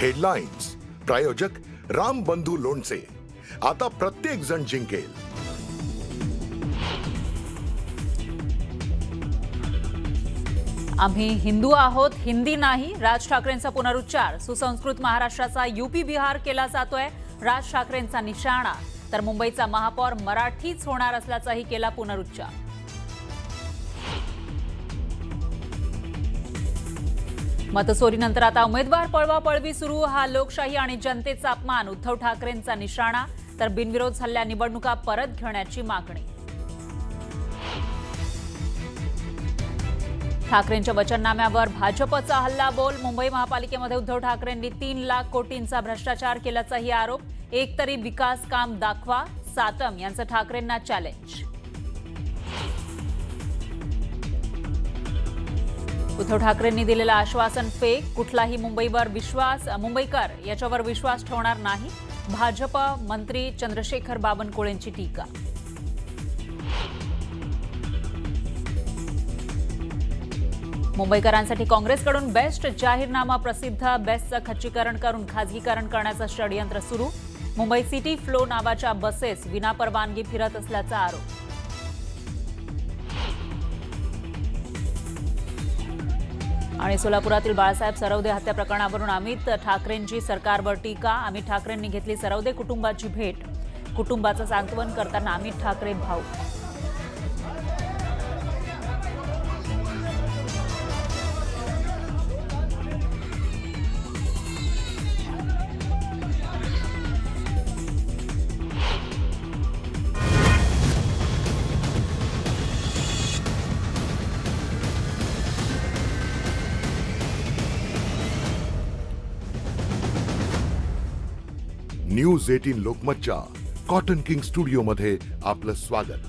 Headlines प्रायोजक राम बंधू लोणचे. आता प्रत्येक जण जिंकेल. आम्ही हिंदू आहोत, हिंदी नाही. राज ठाकरेंचा पुनरुच्चार. सुसंस्कृत महाराष्ट्राचा यूपी बिहार केला जातोय. राज ठाकरेंचा निशाणा. तर मुंबईचा महापौर मराठीच होणार असल्याचाही केला पुनरुच्चार. मतचोरीनंतर आता उमेदवार पळवापळवी सुरू. हा लोकशाही आणि जनतेचा अपमान. उद्धव ठाकरेंचा निशाणा. तर बिनविरोध झालेल्या निवडणुका परत घेण्याची मागणी. ठाकरेंच्या वचननाम्यावर भाजपचा हल्लाबोल. मुंबई महापालिकेमध्ये उद्धव ठाकरेंनी 3 लाख कोटींचा भ्रष्टाचार केल्याचाही आरोप. एक तरी विकास काम दाखवा. सातम यांचं ठाकरेंना चॅलेंज. उद्धव ठाकरेंनी दिलेलं आश्वासन फेक. कुठलाही मुंबईकर याच्यावर विश्वास ठेवणार नाही. भाजप मंत्री चंद्रशेखर बावनकुळेंची टीका. मुंबईकरांसाठी काँग्रेसकडून बेस्ट जाहीरनामा प्रसिद्ध. बेस्टचं खच्चीकरण करून खासगीकरण करण्याचं षडयंत्र सुरू. मुंबई सिटी फ्लो नावाच्या बसेस विनापरवानगी फिरत असल्याचा आरोप. आणि सोलापुरातील बाळासाहेब सरवदे हत्या प्रकरणावरून अमित ठाकरेंची सरकारवर टीका. अमित ठाकरेंनी घेतली सरवदे कुटुंबाची भेट. कुटुंबाचं सांत्वन करताना अमित ठाकरे भावूक. न्यूज 18 लोकमतच्या कॉटन किंग स्टुडिओमध्ये आपलं स्वागत.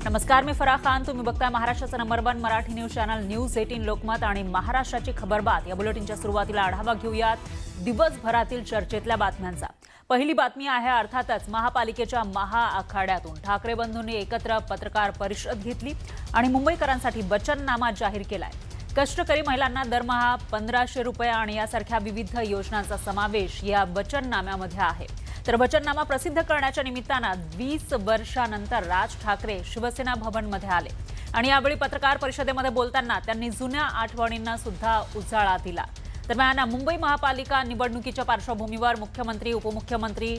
नमस्कार, मी फराह खान. तुम्ही बघताय महाराष्ट्राचा number 1 Marathi news channel news 18 Lokmat. आणि महाराष्ट्राची खबरबात या बुलेटिनच्या सुरुवातीला आढावा घेऊयात दिवसभरातील चर्चेतल्या बातम्यांचा. पहिली बातमी आहे अर्थातच महापालिकेच्या महाआखाड्यातून. ठाकरे बंधूंनी एकत्र पत्रकार परिषद घेतली आणि मुंबईकरांसाठी वचननामा जाहीर केलाय. कष्टकरी महिलांना दरमहा 1500 रुपये आणि यासारख्या विविध योजनांचा समावेश या वचननाम्यामध्ये आहे. तर वचननामा प्रसिद्ध करण्याच्या निमित्तानं 20 वर्षानंतर राज ठाकरे शिवसेना भवनमध्ये आले आणि यावेळी पत्रकार परिषदेमध्ये बोलताना त्यांनी जुन्या आठवणींना सुद्धा उजाळा दिला. दरम्यान मुंबई महापालिका निवडणुकीच्या पार्श्वभूमीवर मुख्यमंत्री, उपमुख्यमंत्री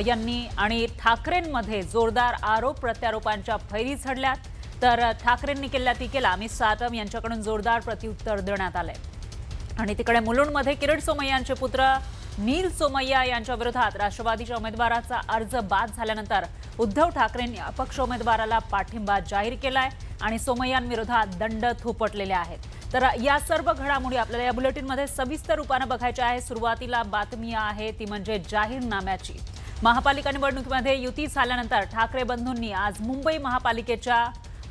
यांनी आणि ठाकरेंमध्ये जोरदार आरोप प्रत्यारोपांच्या फैरी झडल्यात. तर ठाकरेंनी केलेल्या टीकेला अमित सातम यांच्याकडून जोरदार प्रत्युत्तर देण्यात आलंय. आणि तिकडे मुलुंडमध्ये किरीट सोमय्या यांचे पुत्र नील सोमय्या यांच्या विरोधात राष्ट्रवादीच्या उमेदवाराचा अर्ज बाद झाल्यानंतर उद्धव ठाकरेंनी अपक्ष उमेदवाराला पाठिंबा जाहीर केलाय आणि सोमय्यांविरोधात दंड थोपटलेले आहेत. तर या सर्व घडामोडी आपल्याला या बुलेटिनमध्ये सविस्तर रूपाने बघायच्या आहे. सुरुवातीला बातमी आहे ती म्हणजे जाहीरनाम्याची. महापालिका निवडणुकीमध्ये युती झाल्यानंतर ठाकरे बंधूंनी आज मुंबई महापालिकेच्या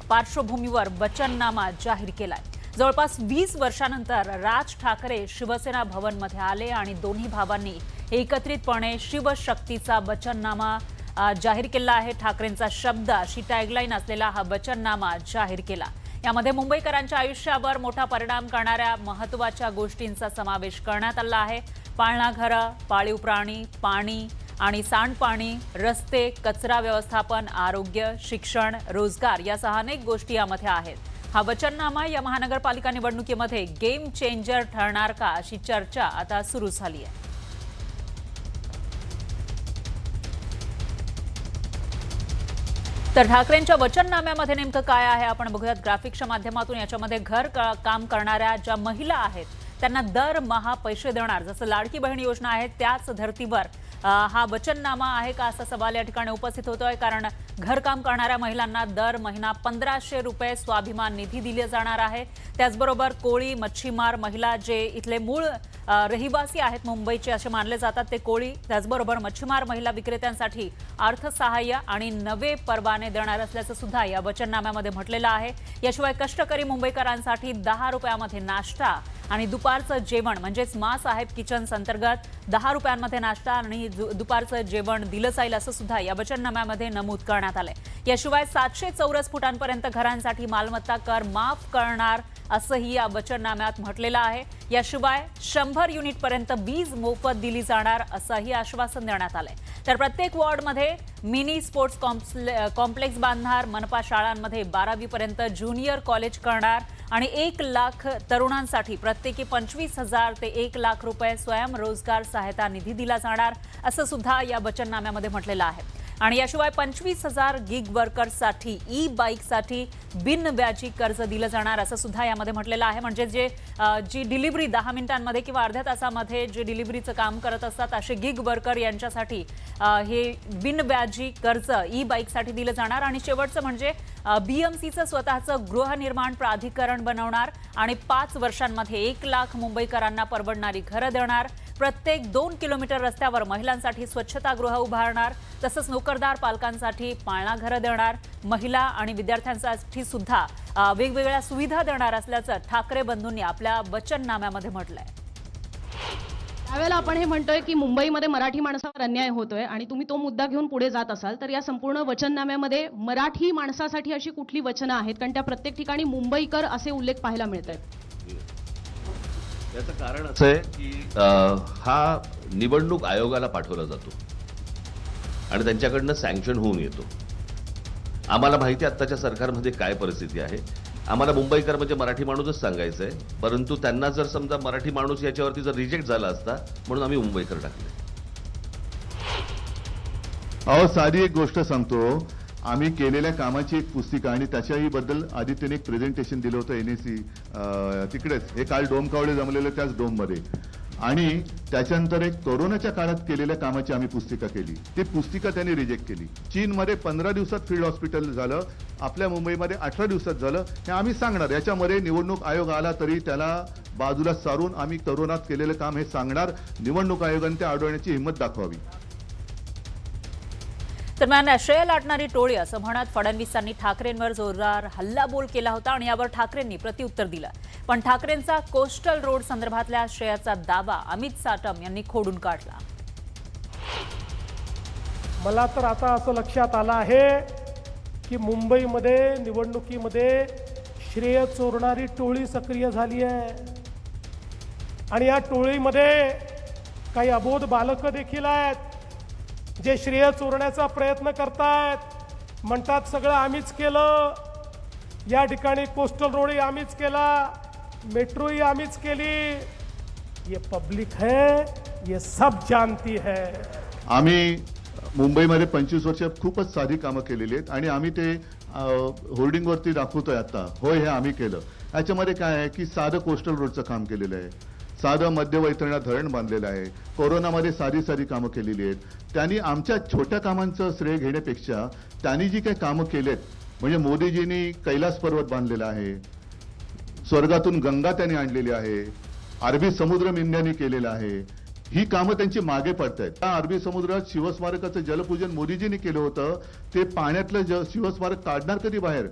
पार्श्वभूमीवर वचननामा जाहीर केलाय. जवळपास 20 वर्षानंतर राज ठाकरे शिवसेना भवनमध्ये आले आणि दोन्ही भावांनी एकत्रितपणे शिवशक्तीचा वचननामा जाहीर केला आहे. ठाकरेंचा शब्द अशी टॅगलाईन असलेला हा वचननामा जाहीर केला. यामध्ये मुंबईकरांच्या आयुष्यावर मोठा परिणाम करणाऱ्या महत्त्वाच्या गोष्टींचा समावेश करण्यात आला आहे. पाळणा घरं, पाळीव प्राणी, पाणी आणि सांडपाणी, रस्ते, कचरा व्यवस्थापन, आरोग्य, शिक्षण, रोजगार यासह अनेक गोष्टी यामध्ये आहेत. हा वचननामा या महानगरपालिका निवडणुकीमध्ये गेम चेंजर ठरणार का अशी चर्चा आता सुरू झाली आहे. तर ठाकरेंच्या वचननाम्यामध्ये नेमकं काय आहे आपण बघूयात ग्राफिक्सच्या माध्यमातून. याच्यामध्ये घर काम करणाऱ्या ज्या महिला आहेत त्यांना दरमहा पैसे देणार, जसं लाडकी बहीण योजना आहे त्याच धर्तीवर हा वचननामा आहे का असा सवाल या ठिकाणी उपस्थित होतोय. कारण घरकाम करणाऱ्या महिलांना दर महिना 1500 रुपये स्वाभिमान निधी दिले जाणार आहे. त्याचबरोबर कोळी, मच्छीमार महिला जे इथले मूळ रहिवासी आहेत मुंबईचे असे मानले जातात ते कोळी, त्याचबरोबर मच्छीमार महिला विक्रेत्यांसाठी अर्थसहाय्य आणि नवे परवाने देणार असल्याचं सुद्धा या वचननाम्यामध्ये म्हटलेलं आहे. याशिवाय कष्टकरी मुंबईकरांसाठी 10 रुपयामध्ये नाश्ता आणि दुपारचं जेवण म्हणजेच मा साहेब किचन्स अंतर्गत 10 रुपयांमध्ये नाश्ता आणि दुपारचं जेवण दिलं जाईल असं सुद्धा या वचननाम्यामध्ये नमूद करण्यात आलंय. याशिवाय 700 चौरस फुटांपर्यंत घरांसाठी मालमत्ता कर माफ करणार असंही या वचननाम्यात म्हटलेलं आहे. याशिवाय 100 युनिटपर्यंत वीज मोफत दिली जाणार असंही आश्वासन देण्यात आलंय. तर प्रत्येक वॉर्डमध्ये मिनी स्पोर्ट्स कॉम्प्लेक्स बांधणार, मनपा शाळांमध्ये 12वी पर्यंत ज्युनियर कॉलेज करणार आणि 1 लाख तरुणांसाठी प्रत्येकी 25,000 ते 1 लाख रुपये स्वयंरोजगार सहायता निधी दिला जाणार असं सुद्धा या वचननाम्यामध्ये म्हटलेलं आहे. आणि याशिवाय 25,000 गिग वर्कर्ससाठी ई बाईकसाठी बिनव्याजी कर्ज दिलं जाणार असं सुद्धा यामध्ये म्हटलेलं आहे. म्हणजे जी डिलिव्हरी 10 मिनिटांमध्ये किंवा अर्ध्या तासामध्ये जे डिलिव्हरीचं काम करत असतात असे गिग वर्कर यांच्यासाठी हे बिनव्याजी कर्ज ई बाईकसाठी दिलं जाणार. आणि शेवटचं म्हणजे BMCचं स्वतःचं गृहनिर्माण प्राधिकरण बनवणार आणि 5 वर्षांमध्ये 1 लाख मुंबईकरांना परवडणारी घरं देणार. प्रत्येक 2 किलोमीटर रस्त्यावर महिलांसाठी स्वच्छतागृह उभारणार. तसंच नोकरदार पालकांसाठी पाळणा घरं देणार. महिला आणि विद्यार्थ्यांसाठी सुद्धा वेगवेगळ्या सुविधा देणार असल्याचं ठाकरे बंधूंनी आपल्या वचननाम्यामध्ये म्हटलंय. त्यावेळेला आपण हे म्हणतोय की मुंबईमध्ये मराठी माणसावर अन्याय होतोय आणि तुम्ही तो मुद्दा घेऊन पुढे जात असाल तर या संपूर्ण वचननाम्यामध्ये मराठी माणसासाठी अशी कुठली वचनं आहेत? कारण त्या प्रत्येक ठिकाणी मुंबईकर असे उल्लेख पाहायला मिळत आहेत. याचं कारण असं आहे की हा निवडणूक आयोगाला पाठवला जातो आणि त्यांच्याकडनं सँक्शन होऊन येतो. आम्हाला माहिती आहे आत्ताच्या सरकारमध्ये काय परिस्थिती आहे. आम्हाला मुंबईकर म्हणजे मराठी माणूसच सांगायचं आहे, परंतु त्यांना जर समजा मराठी माणूस याच्यावरती जर रिजेक्ट झाला असता म्हणून आम्ही मुंबईकर टाकले. अहो, साधी एक गोष्ट सांगतो. आम्ही केलेल्या कामाची एक पुस्तिका आणि त्याच्याही बद्दल आदित्यने एक प्रेझेंटेशन दिलं होतं NAC तिकडेच. हे काल डोम कावळे जमलेलं त्याच डोममध्ये. आणि त्याच्यानंतर एक कोरोनाच्या काळात केलेल्या कामाची आम्ही पुस्तिका केली. ती पुस्तिका त्यांनी रिजेक्ट केली. चीनमध्ये 15 दिवसात फील्ड हॉस्पिटल झालं, आपल्या मुंबईमध्ये 18 दिवसात झालं. हे आम्ही सांगणार. याच्यामध्ये निवडणूक आयोग आला तरी त्याला बाजूला सारून आम्ही कोरोनात केलेलं काम हे सांगणार. निवडणूक आयोगाने ते अडवण्याची हिंमत दाखवावी. दरम्यान श्रेय लाटणारी टोळी असं म्हणत फडणवीसांनी ठाकरेंवर जोरदार हल्लाबोल केला होता आणि यावर ठाकरेंनी प्रत्युत्तर दिलं. पण ठाकरेंचा कोस्टल रोड संदर्भातल्या श्रेयाचा दावा अमित साटम यांनी खोडून काढला. मला तर आता असं लक्षात आलं आहे की मुंबईमध्ये निवडणुकीमध्ये श्रेय चोरणारी टोळी सक्रिय झाली आहे आणि या टोळीमध्ये काही अबोध बालकं देखील आहेत जे श्रेय चोरण्याचा प्रयत्न करतायत. म्हणतात सगळं आम्हीच केलं, या ठिकाणी कोस्टल रोडही आम्हीच केला, मेट्रोही आम्हीच केली. ये पब्लिक है, ये सब जानती है. आम्ही मुंबईमध्ये 25 वर्षात खूपच साधी कामं केलेली आहेत आणि आम्ही ते होर्डिंगवरती दाखवतोय आता. होय, हे आम्ही केलं. याच्यामध्ये काय आहे की साधं कोस्टल रोडचं काम केलेलं आहे, साधं मध्यवैतरणा धरण बांधलेलं आहे, कोरोनामध्ये साधी साधी कामं केलेली आहेत. त्यांनी आमच्या छोट्या कामांचं श्रेय घेण्यापेक्षा त्यांनी जी काही कामं केलेत, म्हणजे मोदीजींनी कैलास पर्वत बांधलेला आहे, स्वर्गातून गंगा त्यांनी आणलेली आहे, अरबी समुद्र इंडियाने केलेलं आहे. ही कामं त्यांची मागे पडतायत. त्या अरबी समुद्रात शिवस्मारकाचं जलपूजन मोदीजींनी केलं होतं. ते पाण्यातलं शिवस्मारक काढणार कधी बाहेर?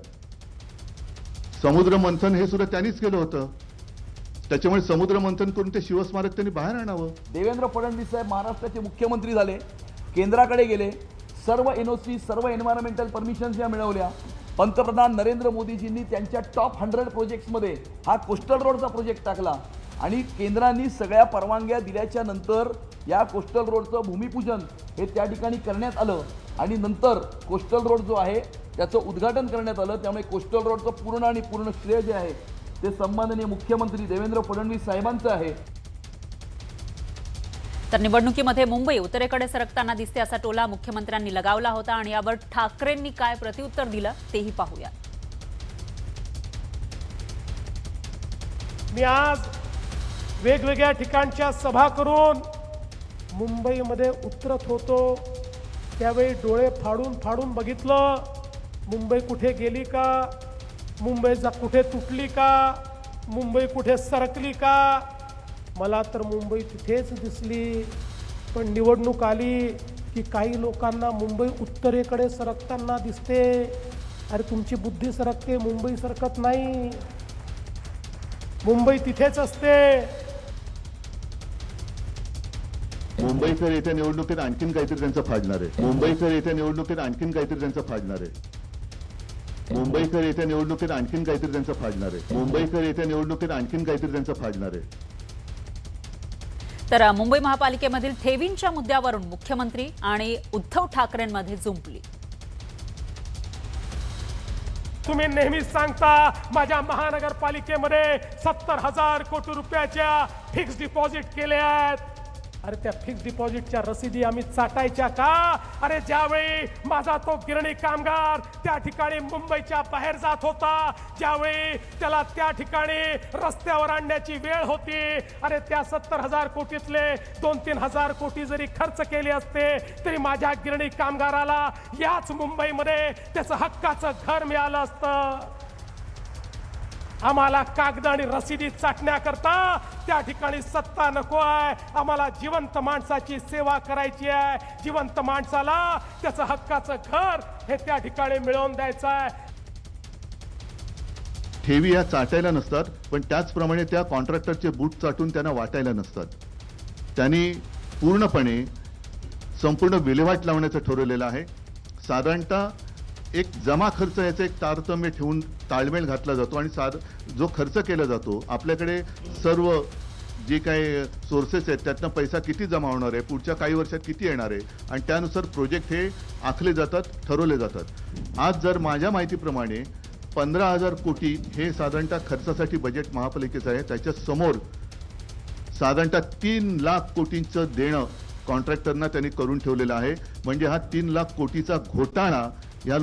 समुद्र मंथन हे सुद्धा त्यांनीच केलं होतं. त्याच्यामुळे समुद्र मंथन करून ते शिवस्मारक त्यांनी बाहेर आणावं. देवेंद्र फडणवीस साहेब महाराष्ट्राचे मुख्यमंत्री झाले, केंद्राकडे गेले, सर्व NOC सर्व एन्व्हायरमेंटल परमिशन्स या मिळवल्या. पंतप्रधान नरेंद्र मोदीजींनी त्यांच्या टॉप 100 प्रोजेक्ट्समध्ये हा कोस्टल रोडचा प्रोजेक्ट टाकला आणि केंद्रांनी सगळ्या परवानग्या दिल्याच्या नंतर या कोस्टल रोडचं भूमिपूजन हे त्या ठिकाणी करण्यात आलं आणि नंतर कोस्टल रोड जो आहे त्याचं उद्घाटन करण्यात आलं. त्यामुळे कोस्टल रोडचं पूर्ण आणि पूर्ण श्रेय जे आहे ते सन्माननीय मुख्यमंत्री देवेंद्र फडणवीस साहेबांचं आहे. तर निवडणुकीमध्ये मुंबई उत्तरेकडे सरकताना दिसते असा टोला मुख्यमंत्र्यांनी लगावला होता आणि यावर ठाकरेंनी काय प्रत्युत्तर दिलं तेही पाहूया. मी आज वेगवेगळ्या ठिकाणच्या सभा करून मुंबईमध्ये उतरत होतो. त्यावेळी डोळे फाडून फाडून बघितलं, मुंबई कुठे गेली का, मुंबई कुठे तुटली का, मुंबई कुठे सरकली का. मला तर मुंबई तिथेच दिसली. पण निवडणूक आली की काही लोकांना मुंबई उत्तरेकडे सरकताना दिसते. अरे तुमची बुद्धी सरकते, मुंबई सरकत नाही. मुंबई तिथेच असते. मुंबईकर येत्या निवडणुकीत आणखीन काहीतरी त्यांचं फाडणार आहे. मुंबईकर येत्या निवडणुकीत आणखीन काहीतरी त्यांचं फाडणार आहे. मुंबईकर येत्या निवडणुकीत आणखीन काहीतरी त्यांचं फाडणार आहे. मुंबईकर येत्या निवडणुकीत आणखीन काहीतरी त्यांचं फाडणार आहे. तर मुंबई महापालिकेमधील ठेवींच्या मुद्द्यावरून मुख्यमंत्री आणि उद्धव ठाकरेंमध्ये जुंपली. तुम्ही नेहमीच सांगता माझ्या महानगरपालिकेमध्ये 70,000 कोटी रुपयाच्या फिक्स डिपॉझिट केले आहेत. अरे त्या फिक्स डिपॉझिटच्या रसीदी आम्ही चाटायच्या का? अरे ज्यावेळी माझा तो गिरणी कामगार त्या ठिकाणी मुंबईच्या बाहेर जात होता, ज्यावेळी त्याला त्या ठिकाणी रस्त्यावर आणण्याची वेळ होती, अरे त्या 70,000 कोटीतले 2-3 हजार कोटी जरी खर्च केले असते तरी माझ्या गिरणी कामगाराला याच मुंबईमध्ये त्याचं हक्काचं घर मिळालं असतं. आम्हाला कागद आणि रसीदी चाटण्याकरता त्या ठिकाणी सत्ता नको आहे. आम्हाला जिवंत माणसाची सेवा करायची आहे. जिवंत माणसाला त्याचं हक्काचं घर हे त्या ठिकाणी मिळवून द्यायचं आहे. ठेवी या चाटायला नसतात, पण त्याचप्रमाणे त्या कॉन्ट्रॅक्टरचे बूट चाटून त्यांना वाटायला नसतात. त्यांनी पूर्णपणे संपूर्ण विल्हेवाट लावण्याचं ठरवलेलं आहे. साधारणतः एक जमा खर्च याचं एक तारतम्य ठेवून ताळमेळ घातला जातो आणि जो खर्च केला जातो, आपल्याकडे सर्व जे काही सोर्सेस आहेत त्यातनं पैसा किती जमा होणार आहे, पुढच्या काही वर्षात किती येणार आहे, आणि त्यानुसार प्रोजेक्ट हे आखले जातात, ठरवले जातात. आज जर माझ्या माहितीप्रमाणे 15,000 कोटी हे साधारणतः खर्चासाठी बजेट महापालिकेचं आहे. त्याच्या समोर साधारणतः 3 लाख कोटींचं देणं कॉन्ट्रॅक्टरना त्यांनी करून ठेवलेलं आहे. म्हणजे हा 3 लाख कोटीचा घोटाळा या